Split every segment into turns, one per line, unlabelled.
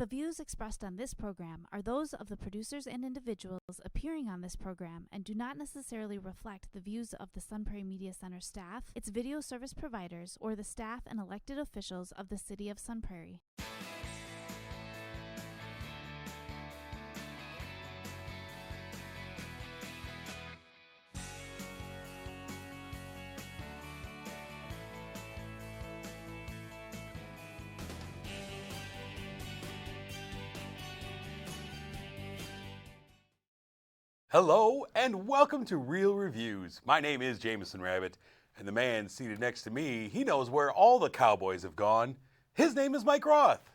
The views expressed on this program are those of the producers and individuals appearing on this program and do not necessarily reflect the views of the Sun Prairie Media Center staff, its video service providers, or the staff and elected officials of the City of Sun Prairie.
Hello and welcome to Real Reviews. My name is Jamison Rabbit, and the man seated next to me, he knows where all the cowboys have gone. His name is Mike Roth.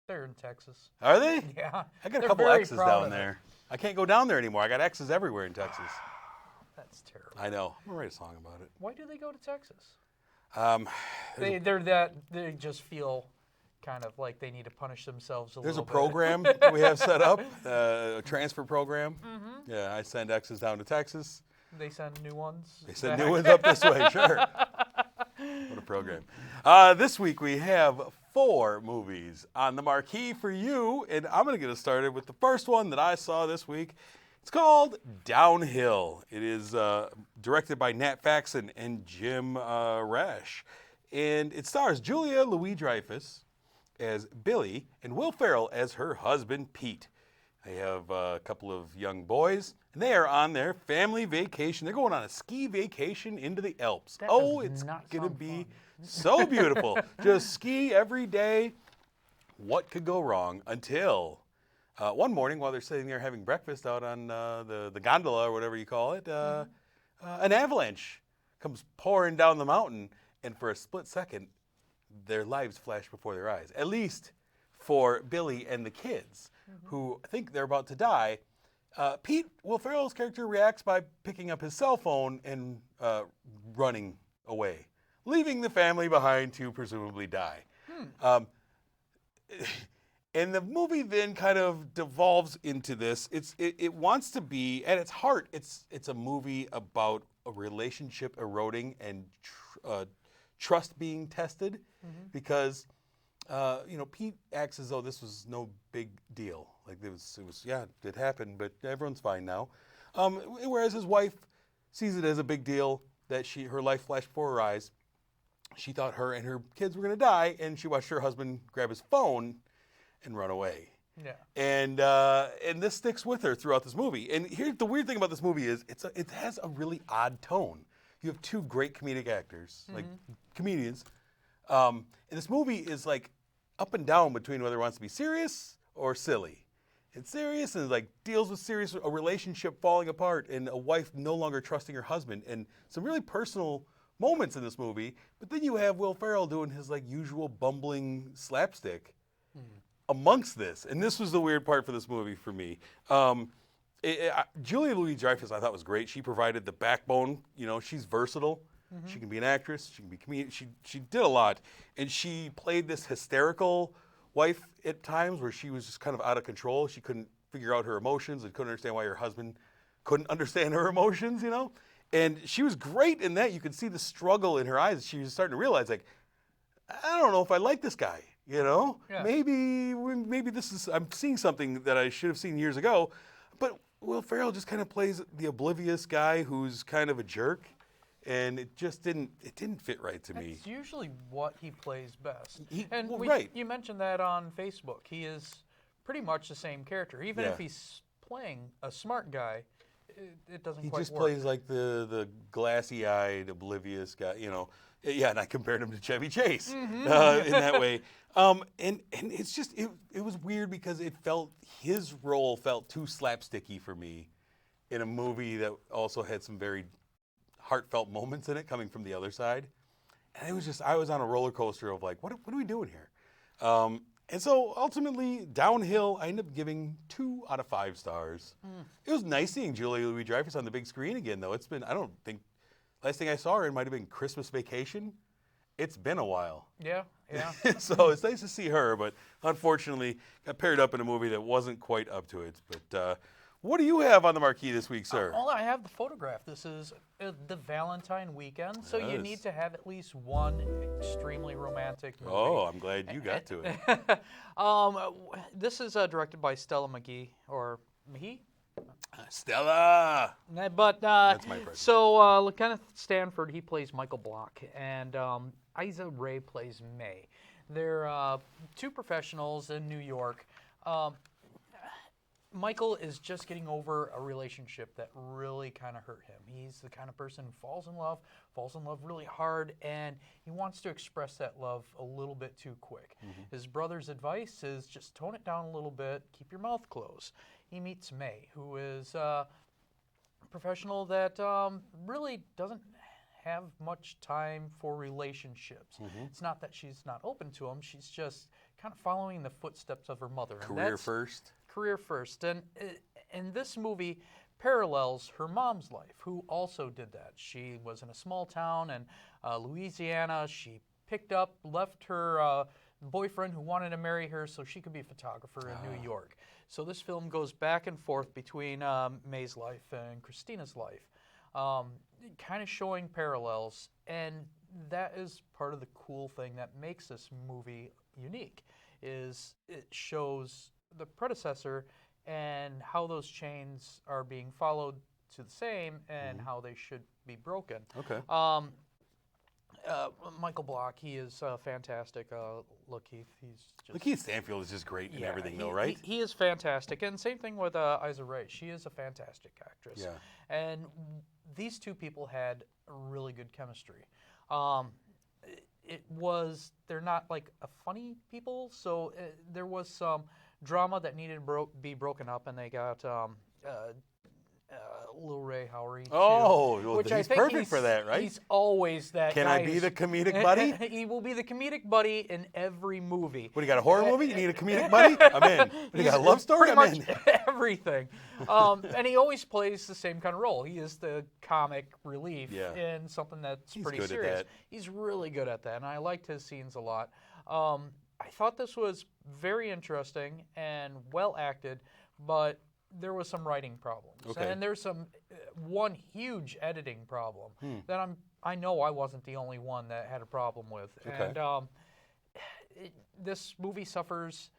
They're in Texas.
Are they?
Yeah.
I got a couple X's down there. I can't go down there anymore. I got X's everywhere in Texas.
That's terrible.
I know. I'm gonna write a song about it.
Why do they go to Texas? They just feel kind of like they need to punish themselves a little bit.
There's a program that we have set up, a transfer program.
Mm-hmm.
Yeah, I send X's down to Texas.
They send new ones.
They send new ones up this way, sure. What a program. This week we have 4 movies on the marquee for you, and I'm going to get us started with the first one that I saw this week. It's called Downhill. It is directed by Nat Faxon and Jim Rash, and it stars Julia Louis-Dreyfus as Billy and Will Ferrell as her husband, Pete. They have a couple of young boys, and they are on their family vacation. They're going on a ski vacation into the Alps. It's going to be so beautiful. Just ski every day. What could go wrong until one morning while they're sitting there having breakfast out on the gondola or whatever you call it, an avalanche comes pouring down the mountain, and for a split second, their lives flash before their eyes, at least for Billy and the kids, who think they're about to die. Pete, Will Ferrell's character, reacts by picking up his cell phone and running away, leaving the family behind to presumably die. And the movie then kind of devolves into this. It wants to be, at its heart, it's a movie about a relationship eroding and trust being tested, because Pete acts as though this was no big deal. Like it was it happened, but everyone's fine now. Whereas his wife sees it as a big deal that her life flashed before her eyes. She thought her and her kids were going to die, and she watched her husband grab his phone and run away. Yeah. And this sticks with her throughout this movie. And here's the weird thing about this movie is it has a really odd tone. You have 2 great comedic actors, like comedians. And this movie is like up and down between whether it wants to be serious or silly. It's serious and like deals with a relationship falling apart and a wife no longer trusting her husband, and some really personal moments in this movie. But then you have Will Ferrell doing his like usual bumbling slapstick amongst this. And this was the weird part for this movie for me. Julia Louis-Dreyfus I thought was great. She provided the backbone. She's versatile. She can be an actress. She can be a comedian. She did a lot. And she played this hysterical wife at times where she was just kind of out of control. She couldn't figure out her emotions and couldn't understand why her husband couldn't understand her emotions, And she was great in that. You could see the struggle in her eyes. She was starting to realize, like, I don't know if I like this guy, Yeah. Maybe this is, I'm seeing something that I should have seen years ago. But Will Ferrell just kind of plays the oblivious guy who's kind of a jerk. And it just didn't fit right to me.
It's usually what he plays best.
Right.
You mentioned that on Facebook. He is pretty much the same character. Even if he's playing a smart guy, it doesn't quite work.
He just plays like the glassy-eyed, oblivious guy, Yeah, and I compared him to Chevy Chase in that way. And it's just, it was weird because his role felt too slapsticky for me in a movie that also had some very heartfelt moments in it coming from the other side. And it was just, I was on a roller coaster of like, what are we doing here? And so ultimately, Downhill, I ended up giving 2 out of 5 stars. It was nice seeing Julia Louis-Dreyfus on the big screen again, though. It's been, I don't think, last thing I saw her in might have been Christmas Vacation. It's been a while.
Yeah.
So it's nice to see her, but unfortunately got paired up in a movie that wasn't quite up to it. But What do you have on the marquee this week, sir?
Well, I have the photograph. This is the Valentine weekend, so you need to have at least one extremely romantic movie.
Oh, I'm glad you got to it.
This is directed by Stella McGee, or McGee?
Stella!
But
That's my impression.
so Lakeith Stanfield, he plays Michael Block, and Issa Rae plays May. They're two professionals in New York. Michael is just getting over a relationship that really kind of hurt him. He's the kind of person who falls in love really hard, and he wants to express that love a little bit too quick. His brother's advice is just tone it down a little bit, keep your mouth closed. He meets May, who is a professional that really doesn't have much time for relationships. It's not that she's not open to them, she's just kind of following the footsteps of her mother.
Career first.
And this movie parallels her mom's life, who also did that. She was in a small town in Louisiana. She left her boyfriend who wanted to marry her so she could be a photographer in New York. So this film goes back and forth between May's life and Christina's life, kind of showing parallels. And that is part of the cool thing that makes this movie unique, is it shows the predecessor and how those chains are being followed to the same, and how they should be broken.
Okay.
Michael Block, he is fantastic. Lakeith, he's just...
Lakeith Stanfield is just great in everything, though, right?
He is fantastic. And same thing with Issa Rae. She is a fantastic actress.
Yeah.
And these two people had really good chemistry. They're not like a funny people, so there was some drama that needed to be broken up, and they got Lil Ray Howery.
Oh,
too,
well, he's perfect for that, right?
He's always that
Can
guy
I be the comedic buddy?
He will be the comedic buddy in every movie.
What, you got a horror movie? You need a comedic buddy? I'm in. What, you got a love story? I'm in.
Everything. And he always plays the same kind of role. He is the comic relief in something that's pretty
good
serious.
at that.
He's really good at that, and I liked his scenes a lot. I thought this was very interesting and well acted, but there was some writing problems.
Okay.
And there's one huge editing problem that I know I wasn't the only one that had a problem with.
Okay.
And this movie suffers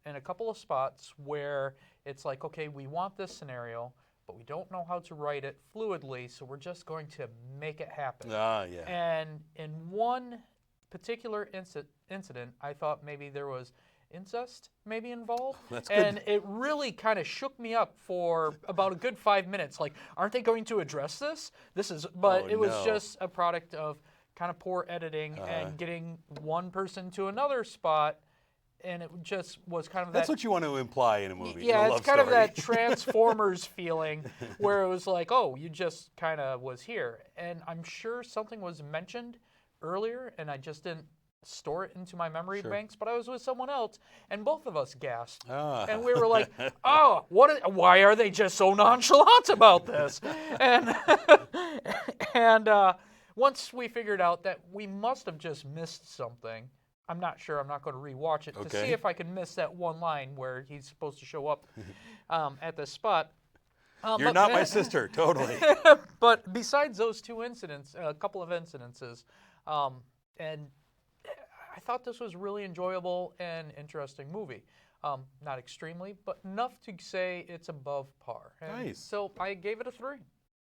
in a couple of spots where it's like, okay, we want this scenario, but we don't know how to write it fluidly, so we're just going to make it happen.
Yeah.
And in one particular incident, I thought maybe there was incest maybe involved.
That's good.
And it really kind of shook me up for about a good 5 minutes. Like, aren't they going to address this? But it was just a product of kind of poor editing and getting one person to another spot, and it just was kind of
That's what you want to imply in a movie.
Yeah,
in a
it's kind
love
of that
story.
Transformers feeling where it was like, oh, you just kind of was here. And I'm sure something was mentioned earlier, and I just didn't store it into my memory banks, but I was with someone else, and both of us gasped. And we were like, oh, why are they just so nonchalant about this? And once we figured out that we must have just missed something, I'm not sure, I'm not going to rewatch it to see if I can miss that one line where he's supposed to show up at this spot.
You're not my sister, totally.
But besides those two incidents, a couple of incidences, and I thought this was really enjoyable and interesting movie. Not extremely, but enough to say it's above par. And
nice.
So I gave it a 3.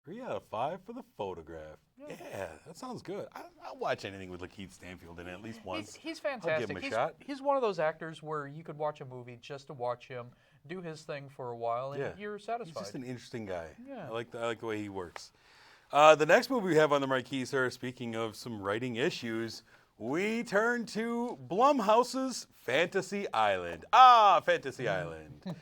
3 out of 5 for the photograph. Yeah, that sounds good. I'll watch anything with Lakeith Stanfield in it at least once.
He's fantastic.
I'll give him a shot.
He's one of those actors where you could watch a movie just to watch him do his thing for a while, and you're satisfied.
He's just an interesting guy.
Yeah.
I like the way he works. The next movie we have on the marquee, sir, speaking of some writing issues, we turn to Blumhouse's Fantasy Island. Fantasy Island.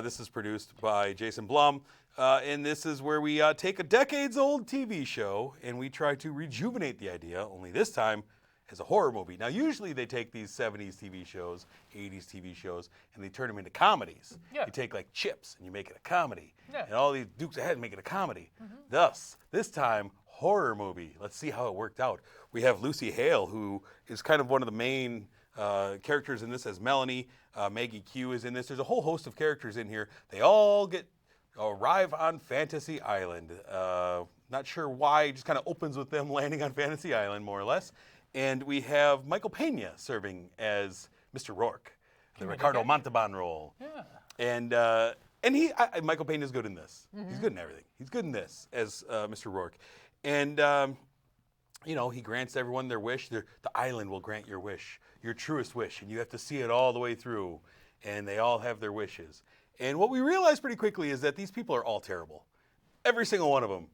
This is produced by Jason Blum, and this is where we take a decades-old TV show and we try to rejuvenate the idea, only this time as a horror movie. Now, usually they take these 70s TV shows, 80s TV shows, and they turn them into comedies.
Yeah.
You take, like, Chips, and you make it a comedy.
Yeah.
And all these Dukes of Hazzard make it a comedy. Thus, this time, horror movie. Let's see how it worked out. We have Lucy Hale, who is kind of one of the main characters in this as Melanie. Maggie Q is in this. There's a whole host of characters in here. They all get arrive on Fantasy Island. Not sure why, it just kind of opens with them landing on Fantasy Island, more or less. And we have Michael Pena serving as Mr. Roarke, the Ricardo Montalban role.
Yeah.
And Michael Pena's good in this. He's good in everything. He's good in this as Mr. Roarke. And, he grants everyone their wish. The island will grant your wish, your truest wish, and you have to see it all the way through. And they all have their wishes. And what we realize pretty quickly is that these people are all terrible. Every single one of them.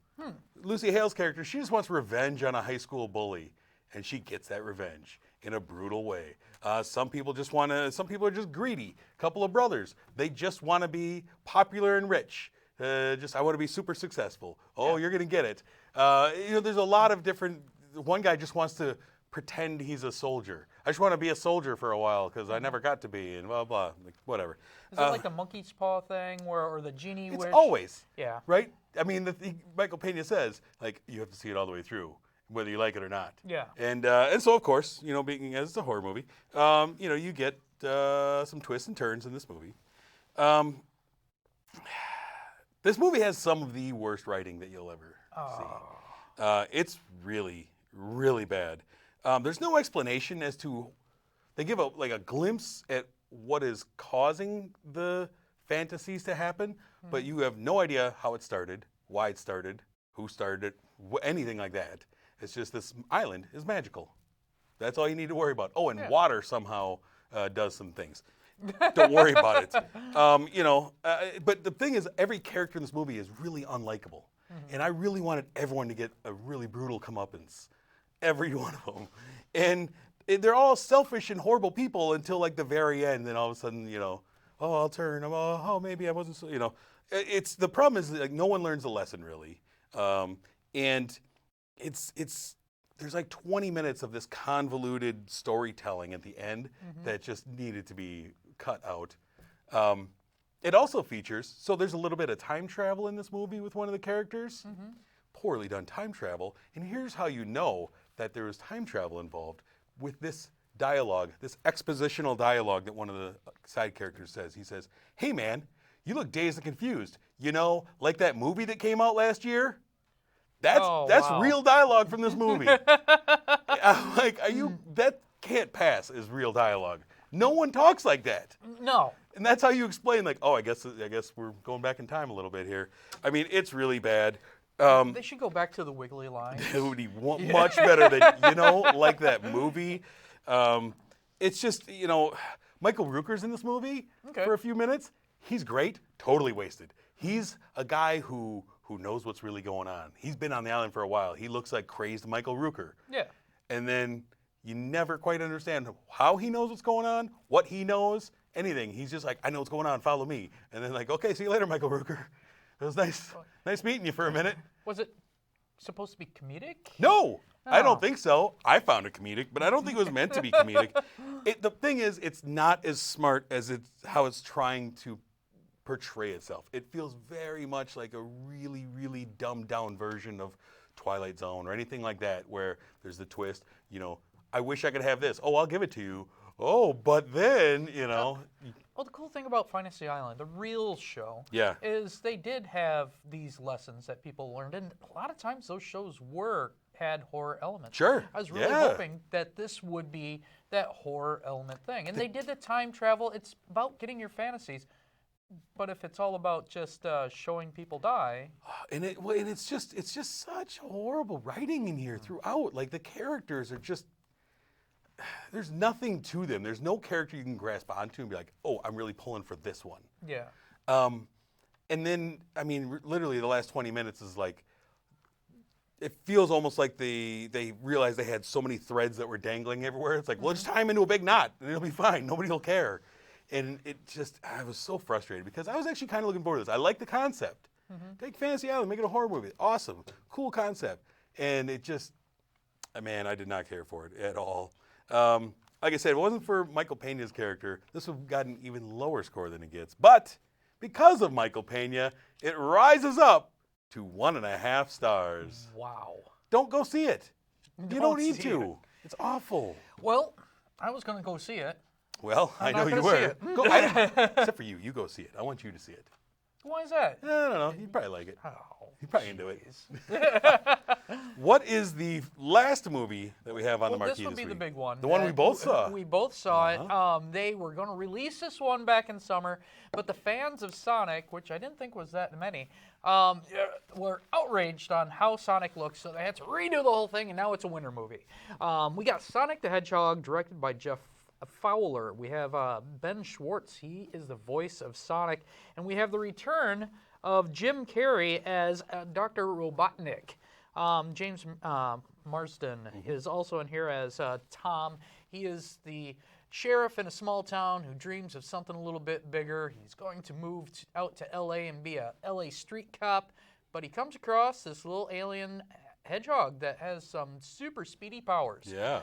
Lucy Hale's character, she just wants revenge on a high school bully. And she gets that revenge in a brutal way. Some people are just greedy. A couple of brothers, they just want to be popular and rich. I want to be super successful. Oh, you're going to get it. There's a lot of different, one guy just wants to pretend he's a soldier. I just want to be a soldier for a while because I never got to be, and blah, blah, whatever.
Is it like the monkey's paw thing or the genie wish?
It's always.
Yeah.
Right? I mean, Michael Pena says, you have to see it all the way through, whether you like it or not.
Yeah.
And so, of course, being as it's a horror movie, you get some twists and turns in this movie. This movie has some of the worst writing that you'll ever see. It's really, really bad. There's no explanation as to, they give a glimpse at what is causing the fantasies to happen, but you have no idea how it started, why it started, who started it, anything like that. It's just this island is magical. That's all you need to worry about. Oh, and water somehow does some things. Don't worry about it. But the thing is, every character in this movie is really unlikable. And I really wanted everyone to get a really brutal comeuppance. Every one of them. And they're all selfish and horrible people until the very end. Then all of a sudden, I'll turn. Maybe I wasn't so, It's the problem is no one learns the lesson really. And there's 20 minutes of this convoluted storytelling at the end that just needed to be cut out. It also features, so there's a little bit of time travel in this movie with one of the characters. Poorly done time travel. And here's how you know that there was time travel involved with this dialogue, this expositional dialogue that one of the side characters says. He says, "Hey man, you look dazed and confused. Like that movie that came out last year? That's real dialogue from this movie." I'm like, that can't pass as real dialogue. No one talks like that.
No.
And that's how you explain, I guess we're going back in time a little bit here. I mean, it's really bad.
They should go back to the wiggly lines.
It would be much better than, like that movie. It's just, Michael Rooker's in this movie for a few minutes. He's great, totally wasted. He's a guy who knows what's really going on. He's been on the island for a while. He looks like crazed Michael Rooker. Yeah. And then you never quite understand how he knows what's going on, what he knows, anything. He's just I know what's going on, follow me. And then okay, see you later, Michael Rooker. It was nice meeting you for a minute.
Was it supposed to be comedic?
No, I don't think so. I found it comedic, but I don't think it was meant to be comedic. The thing is, it's not as smart as how it's trying to portray itself. It feels very much like a really, really dumbed down version of Twilight Zone or anything like that, where there's the twist, I wish I could have this. Oh, I'll give it to you. Oh, but then, Well,
the cool thing about Fantasy Island, the real show, is they did have these lessons that people learned, and a lot of times those shows had horror elements.
Sure.
I was really hoping that this would be that horror element thing. And they did the time travel. It's about getting your fantasies. But if it's all about just showing people die,
and it's just such horrible writing in here throughout. The characters are just, there's nothing to them. There's no character you can grasp onto and be like, oh, I'm really pulling for this one.
Yeah.
And then, literally the last 20 minutes is it feels almost like they realized they had so many threads that were dangling everywhere. It's well, just tie them into a big knot and it'll be fine. Nobody will care. And I was so frustrated because I was actually kind of looking forward to this. I like the concept. Take Fantasy Island, make it a horror movie. Awesome. Cool concept. And it just, man, I did not care for it at all. Like I said, if it wasn't for Michael Pena's character, this would have gotten an even lower score than it gets. But because of Michael Pena, it rises up to 1.5 stars.
Wow.
Don't go see it. You don't need to. It's awful.
Well, I was going to go see it.
Well, I know you were. Except for you. You go see it. I want you to see it.
Why is that?
I don't know. You'd probably like it.
Oh,
You're probably into it.
jeez.
What is the last movie that we have on the marquee
this would be
week?
the big one.
The one we both saw.
We both saw it. They were going to release this one back in summer, but the fans of Sonic, which I didn't think was that many, were outraged on how Sonic looks, so they had to redo the whole thing, and now it's a winter movie. We got Sonic the Hedgehog, directed by Jeff Fowler. We have Ben Schwartz. He is the voice of Sonic, and we have the return of Jim Carrey as Dr. Robotnik. James Marsden is also in here as Tom. He is the sheriff in a small town who dreams of something a little bit bigger. He's going to move out to L.A. and be a L.A. street cop, but he comes across this little alien hedgehog that has some super speedy powers.
Yeah.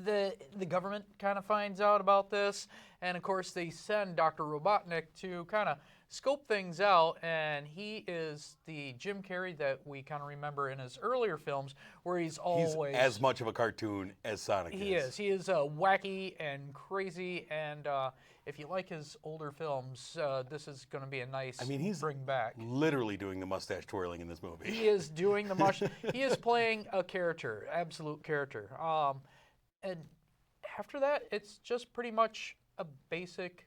The government kind of finds out about this, and of course they send Dr. Robotnik to kind of scope things out, and he is the Jim Carrey that we kind of remember in his earlier films, where he's always
as much of a cartoon as Sonic is.
He is wacky and crazy, and if you like his older films, this is going to be a nice bring back.
Literally doing the mustache twirling in this movie.
He is doing the he is playing a character, absolute character. And after that, it's just pretty much a basic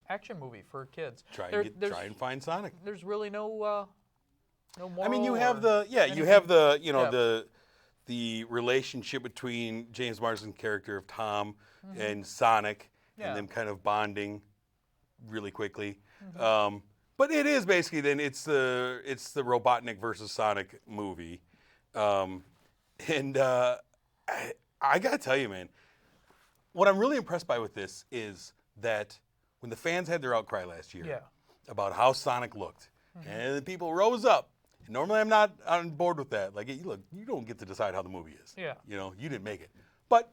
action movie for kids.
Try and find Sonic.
There's really no moral.
I mean, you have the relationship between James Marsden's character of Tom and Sonic, and them kind of bonding really quickly. But it is basically then it's the Robotnik versus Sonic movie, and I gotta tell you, man, what I'm really impressed by with this is that when the fans had their outcry last year about how Sonic looked, and the people rose up. And normally, I'm not on board with that. Like, look, you don't get to decide how the movie is.
Yeah.
You know, you didn't make it. But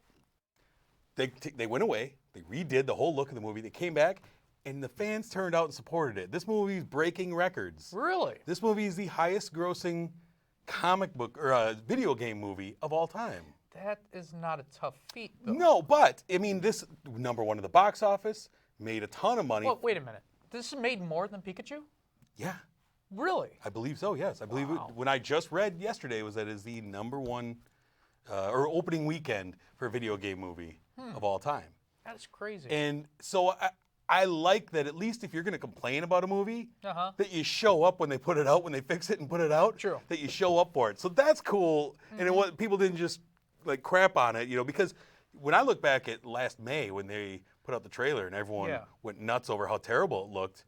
they went away. They redid the whole look of the movie. They came back, and the fans turned out and supported it. This movie's breaking records.
Really?
This movie is the highest-grossing comic book or video game movie of all time.
That is not a tough feat, though.
No, but I mean, this #1 at the box office, made a ton of money.
Well, wait a minute. This made more than Pikachu?
Yeah.
Really?
I believe so, yes. I believe when I just read yesterday was that is the #1 or opening weekend for a video game movie of all time.
That's crazy.
And so I like that at least if you're going to complain about a movie, that you show up when they put it out, when they fix it and put it out,
True.
that you show up for it. So that's cool. And people didn't just like crap on it, because when I look back at last May when they put out the trailer and everyone went nuts over how terrible it looked,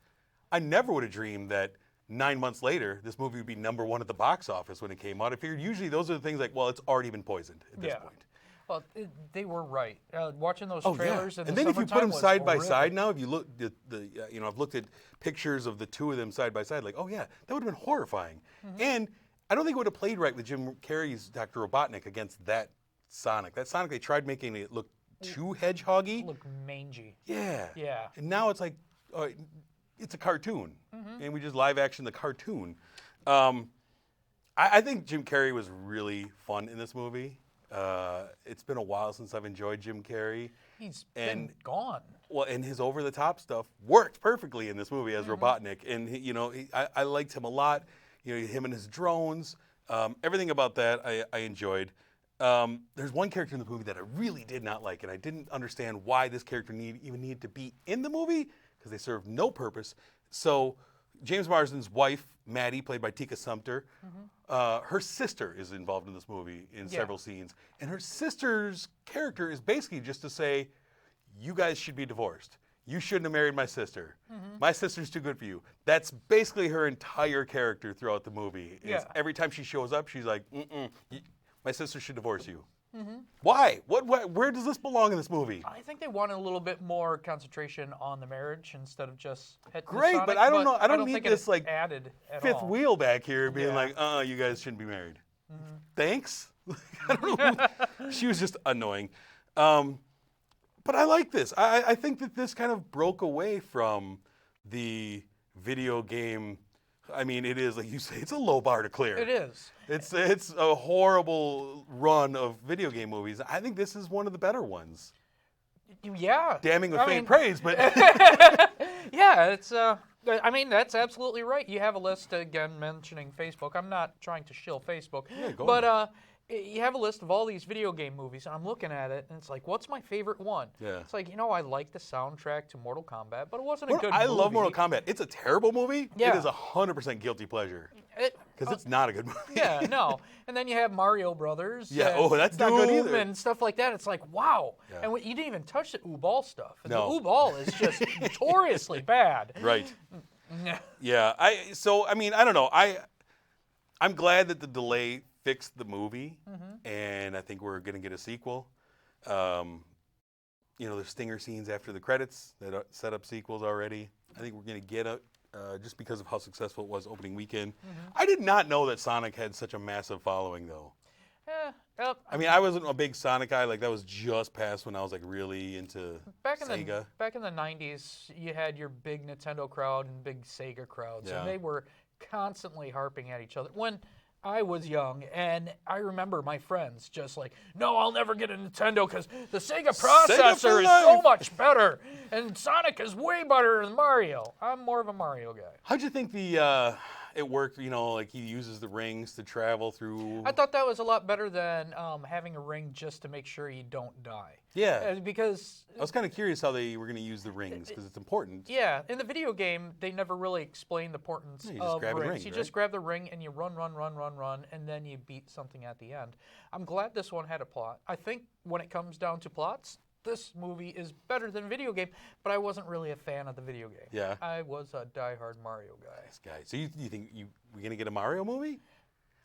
I never would have dreamed that 9 months later this movie would be #1 at the box office when it came out. I figured usually those are the things like, well, it's already been poisoned at this point.
Well, they were right. Watching those trailers in
and
the
then if you put them
was
side by
horrific.
side now, if you look at I've looked at pictures of the two of them side by side, like, oh yeah, that would have been horrifying. And I don't think it would have played right with Jim Carrey's Dr. Robotnik against that Sonic. That Sonic, they tried making it look too hedgehoggy.
Look mangy.
Yeah.
Yeah.
And now it's like, it's a cartoon, and we just live action the cartoon. I think Jim Carrey was really fun in this movie. It's been a while since I've enjoyed Jim Carrey.
He's been gone.
Well, and his over-the-top stuff worked perfectly in this movie as Robotnik, and I liked him a lot. Him and his drones, everything about that I enjoyed. There's one character in the movie that I really did not like, and I didn't understand why this character even needed to be in the movie because they served no purpose. So James Marsden's wife, Maddie, played by Tika Sumpter, her sister is involved in this movie in several scenes, and her sister's character is basically just to say, you guys should be divorced. You shouldn't have married my sister. My sister's too good for you. That's basically her entire character throughout the movie. Every time she shows up, she's like, my sister should divorce you. Why? Where does this belong in this movie?
I think they wanted a little bit more concentration on the marriage instead of just hitting
Great,
Sonic,
but I don't know. I don't
think
need this like
added at
fifth
all.
wheel back here being like, you guys shouldn't be married. Thanks. I don't know. She was just annoying. But I like this. I think that this kind of broke away from the video game. I mean, it is, like you say, it's a low bar to clear.
It is.
It's a horrible run of video game movies. I think this is one of the better ones.
Yeah.
Damning with faint praise, but
yeah, it's I mean, that's absolutely right. You have a list, again, mentioning Facebook. I'm not trying to shill Facebook.
Yeah, go
but you have a list of all these video game movies, and I'm looking at it, and it's like, what's my favorite one?
Yeah.
It's like, I like the soundtrack to Mortal Kombat, but it wasn't a good movie.
I love Mortal Kombat. It's a terrible movie.
Yeah.
It is 100% guilty pleasure.
It,
Because it's not a good movie.
Yeah, no. And then you have Mario Brothers.
Yeah,
and
that's not good
Doom
either.
and stuff like that. It's like, wow.
Yeah.
And you didn't even touch the ooh-ball stuff. And
No.
the ooh-ball is just notoriously bad.
Right.
Yeah.
Yeah. I don't know. I'm glad that the delay fixed the movie, and I think we're going to get a sequel. There's stinger scenes after the credits that set up sequels already. I think we're going to get just because of how successful it was opening weekend. I did not know that Sonic had such a massive following, though. I mean, I wasn't a big Sonic guy. Like, that was just past when I was, like, really into Sega.
Back in the 90s, you had your big Nintendo crowd and big Sega crowds,
Yeah.
and they were constantly harping at each other. When I was young, and I remember my friends just like, no, I'll never get a Nintendo because the Sega processor is so much better, and Sonic is way better than Mario. I'm more of a Mario guy.
How'd you think it worked? Like he uses the rings to travel through.
I thought that was a lot better than having a ring just to make sure you don't die.
Yeah.
Because
I was kind of curious how they were going to use the rings because it's important.
yeah, in the video game, they never really explain the importance
You just
of
grab a
rings.
ring,
You
right?
just grab the ring and you run, and then you beat something at the end. I'm glad this one had a plot. I think when it comes down to plots, this movie is better than video game, but I wasn't really a fan of the video game.
Yeah.
I was a diehard Mario guy.
This guy. So you think we're going to get a Mario movie?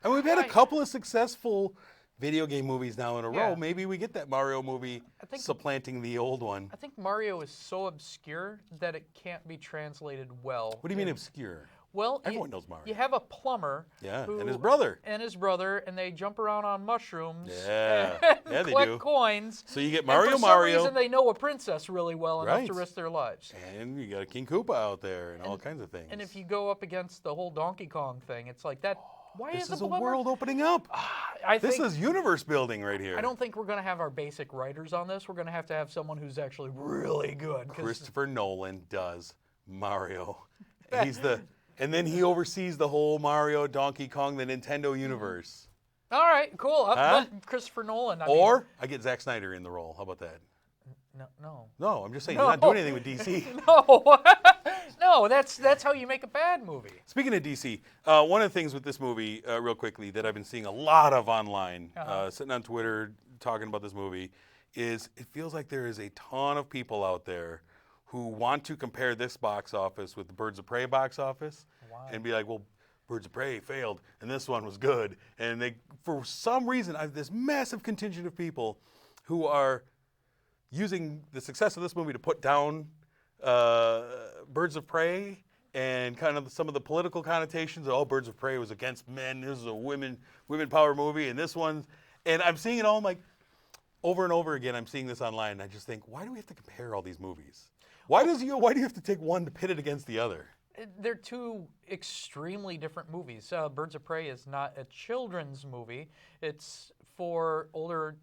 I mean, we've had a couple of successful video game movies now in a row.
Yeah.
Maybe we get that Mario movie supplanting the old one.
I think Mario is so obscure that it can't be translated well.
What do you mean obscure?
Well,
Everyone knows Mario.
You have a plumber.
Yeah,
who,
and his brother.
And they jump around on mushrooms.
Yeah,
and
yeah, they
collect
do.
coins.
So you get
And
Mario,
for some reason, they know a princess really well enough to
Right.
risk their lives.
And you got a King Koopa out there and all kinds of things.
And if you go up against the whole Donkey Kong thing, it's like that. Why
this
is the
is a
plumber?
world opening up. This is universe building right here.
I don't think we're going to have our basic writers on this. We're going to have someone who's actually really good.
Christopher Nolan does Mario. And then he oversees the whole Mario, Donkey Kong, the Nintendo universe.
All right, cool.
Huh?
Christopher Nolan.
I get Zack Snyder in the role. How about that?
No.
No, I'm just saying he's not doing anything with DC.
No. No, that's how you make a bad movie.
Speaking of DC, one of the things with this movie, real quickly, that I've been seeing a lot of online, sitting on Twitter talking about this movie, is it feels like there is a ton of people out there who want to compare this box office with the Birds of Prey box office and be like, well, Birds of Prey failed and this one was good. And they, for some reason, I have this massive contingent of people who are using the success of this movie to put down Birds of Prey and kind of some of the political connotations. Oh, Birds of Prey was against men. This is a women power movie, and this one, and I'm seeing it all. I'm like, over and over again, I'm seeing this online, and I just think, why do we have to compare all these movies? Why do you have to take one to pit it against the other?
They're two extremely different movies. Birds of Prey is not a children's movie. It's for older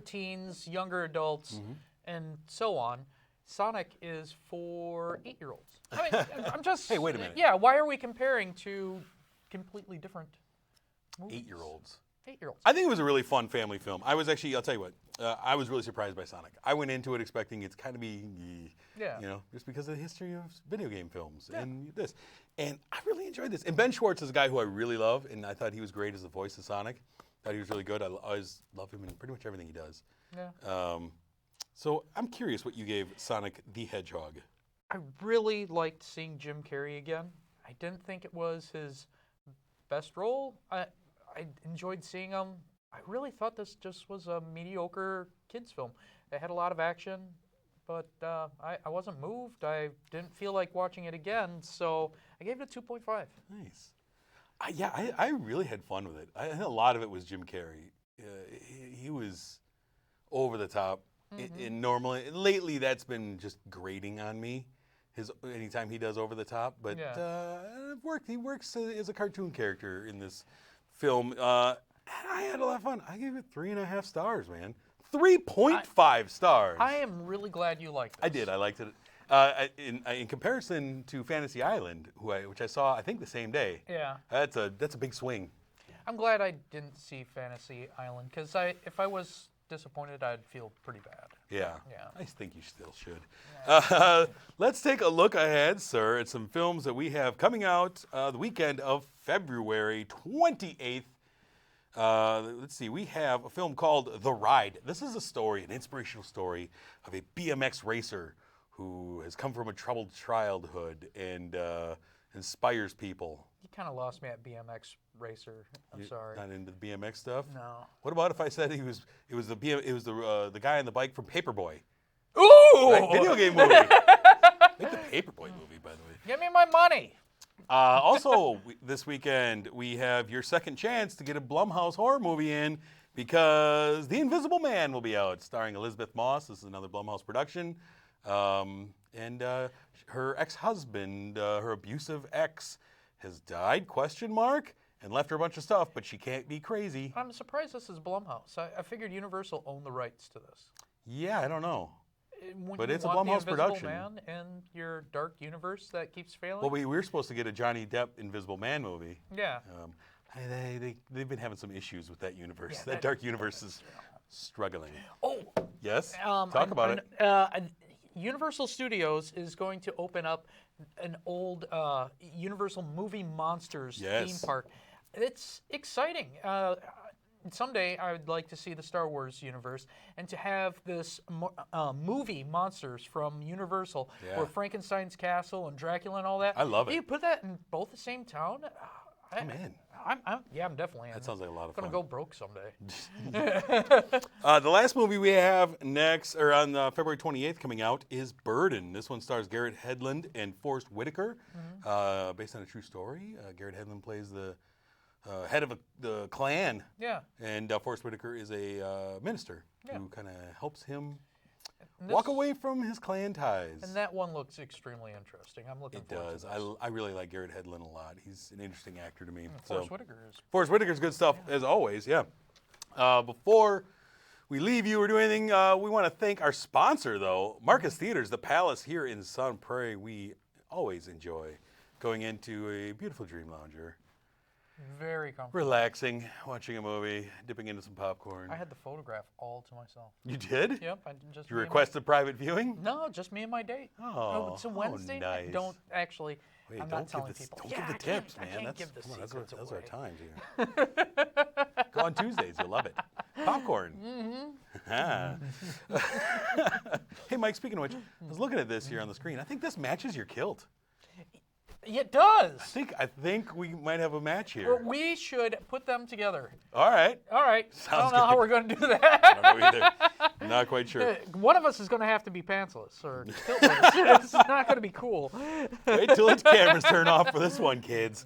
teens, younger adults, and so on. Sonic is for 8-year-olds. I mean, I'm just...
Hey, wait a minute.
Yeah, why are we comparing two completely different movies?
8-year-olds.
8-year-olds.
I think it was a really fun family film. I was actually, I'll tell you what, I was really surprised by Sonic. I went into it expecting it's kind of be, just because of the history of video game films and this. And I really enjoyed this. And Ben Schwartz is a guy who I really love, and I thought he was great as the voice of Sonic. I thought he was really good. I always love him in pretty much everything he does.
Yeah.
So I'm curious what you gave Sonic the Hedgehog.
I really liked seeing Jim Carrey again. I didn't think it was his best role. I enjoyed seeing him. I really thought this just was a mediocre kids film. It had a lot of action, but I wasn't moved. I didn't feel like watching it again, so I gave it a 2.5.
Nice. I really had fun with it. I think a lot of it was Jim Carrey. He was over the top. In normally, lately that's been just grating on me. Anytime he does over the top, but it worked. He works as a cartoon character in this film. I had a lot of fun. I gave it 3.5 stars, man. 3.5 stars.
I am really glad you liked it.
I did. I liked it. In comparison to Fantasy Island, which I saw, I think, the same day.
Yeah.
That's a big swing.
I'm glad I didn't see Fantasy Island because if I was disappointed, I'd feel pretty bad.
Yeah.
Yeah.
I think you still should. Let's take a look ahead, sir, at some films that we have coming out the weekend of February 28th. Let's see. We have a film called The Ride. This is a story, an inspirational story of a BMX racer who has come from a troubled childhood and inspires people.
You kind of lost me at BMX racer. I'm sorry.
Not into the BMX stuff?
No.
What about if I said it was the guy on the bike from Paperboy?
Ooh!
Right? Video game movie. Make the Paperboy movie, by the way.
Give me my money.
Also, this weekend, we have your second chance to get a Blumhouse horror movie in because The Invisible Man will be out, starring Elizabeth Moss. This is another Blumhouse production. And her ex-husband, her abusive ex, has died, and left her a bunch of stuff, but she can't be crazy.
I'm surprised this is Blumhouse. I figured Universal owned the rights to this.
Yeah, I don't know.
When
But
you
it's a
want
Blumhouse
the Invisible
production.
Man in your dark universe that keeps failing?
Well, we were supposed to get a Johnny Depp Invisible Man movie.
Yeah.
They've been having some issues with that universe.
Yeah,
that dark universe is struggling.
Oh.
Yes? Talk about it.
Universal Studios is going to open up an old Universal Movie Monsters theme park. It's exciting. Someday I would like to see the Star Wars universe and to have this movie Monsters from Universal, where Frankenstein's castle and Dracula and all that.
I love it.
You put that in both the same town.
I'm in.
I'm definitely in.
That sounds like a lot of
I'm
fun.
gonna go broke someday.
The last movie we have next, or on February 28th coming out, is Burden. This one stars Garrett Hedlund and Forrest Whitaker, based on a true story. Garrett Hedlund plays the head of the Klan.
Yeah.
And Forrest Whitaker is a minister who kind of helps him
And
walk
this-
away from his Klan ties.
And that one looks extremely interesting. I'm looking
It
forward
does.
to this.
I really like Garrett Hedlund a lot. He's an interesting actor to me.
Forrest Whitaker is.
Forrest Whitaker's good stuff, as always, yeah. Before we leave you or do anything, we want to thank our sponsor, though, Marcus Theaters, the Palace here in Sun Prairie. We always enjoy going into a beautiful dream lounger,
Very comfortable.
relaxing, watching a movie, dipping into some popcorn.
I had the photograph all to myself.
You did?
Yep. I just
You requested private viewing?
No, just me and my date.
Oh,
It's a
how
Wednesday night.
nice.
Don't actually.
Wait,
I'm
don't
not telling
give the,
people.
Don't
Yeah,
give the
I can't-
tips,
I
man.
can't
That's,
give the
come on,
secrets
those are our
away.
times here. Go on Tuesdays, you'll love it. Popcorn. Hey, Mike, speaking of which, I was looking at this here on the screen. I think this matches your kilt.
It does.
I think we might have a match
Well,
here.
we should put them together.
All right.
All right. I
Sounds
don't know how
good.
we're going to do
I
that.
don't know either. Not quite sure.
One of us is going to have to be pantsless or kiltless. It's not going to be cool.
Wait till its cameras turn off for this one, kids.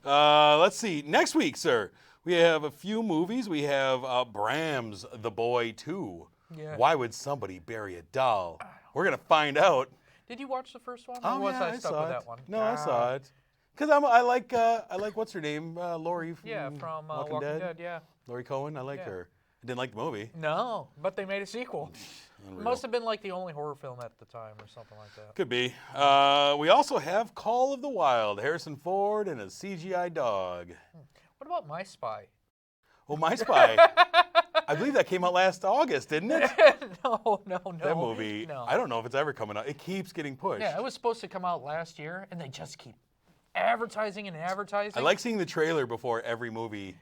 Let's see. Next week, sir, we have a few movies. We have Bram's The Boy 2.
Yeah.
Why would somebody bury a doll? We're going to find out.
Did you watch the first one?
Oh,
or was
yeah,
I stuck
saw
with
it.
that one?
No, I saw it. Because I like what's her name? Lori from,
Yeah, from Walking Dead. Yeah.
Lori Cohen. I like
Yeah.
her. I didn't like the movie.
No, but they made a sequel.
Unreal.
Must have been like the only horror film at the time or something like that.
Could be. We also have Call of the Wild, Harrison Ford and a CGI dog.
What about My Spy?
Oh, My Spy. I believe that came out last August, didn't it?
No.
That movie,
No.
I don't know if it's ever coming out. It keeps getting pushed.
Yeah, it was supposed to come out last year, and they just keep advertising and advertising.
I like seeing the trailer before every movie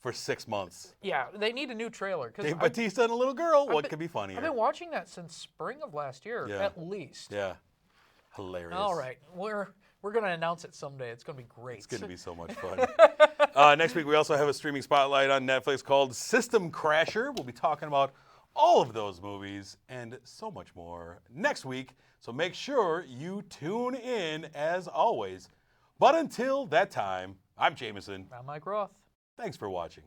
for 6 months.
Yeah, they need a new trailer.
Dave Bautista and a little girl. What could be funnier?
I've been watching that since spring of last year,
Yeah.
at least.
Yeah. Hilarious.
All right, we're going to announce it someday. It's going to be great.
It's going to be so much fun. Next week, we also have a streaming spotlight on Netflix called System Crasher. We'll be talking about all of those movies and so much more next week. So make sure you tune in as always. But until that time, I'm Jamison.
I'm Mike Roth.
Thanks for watching.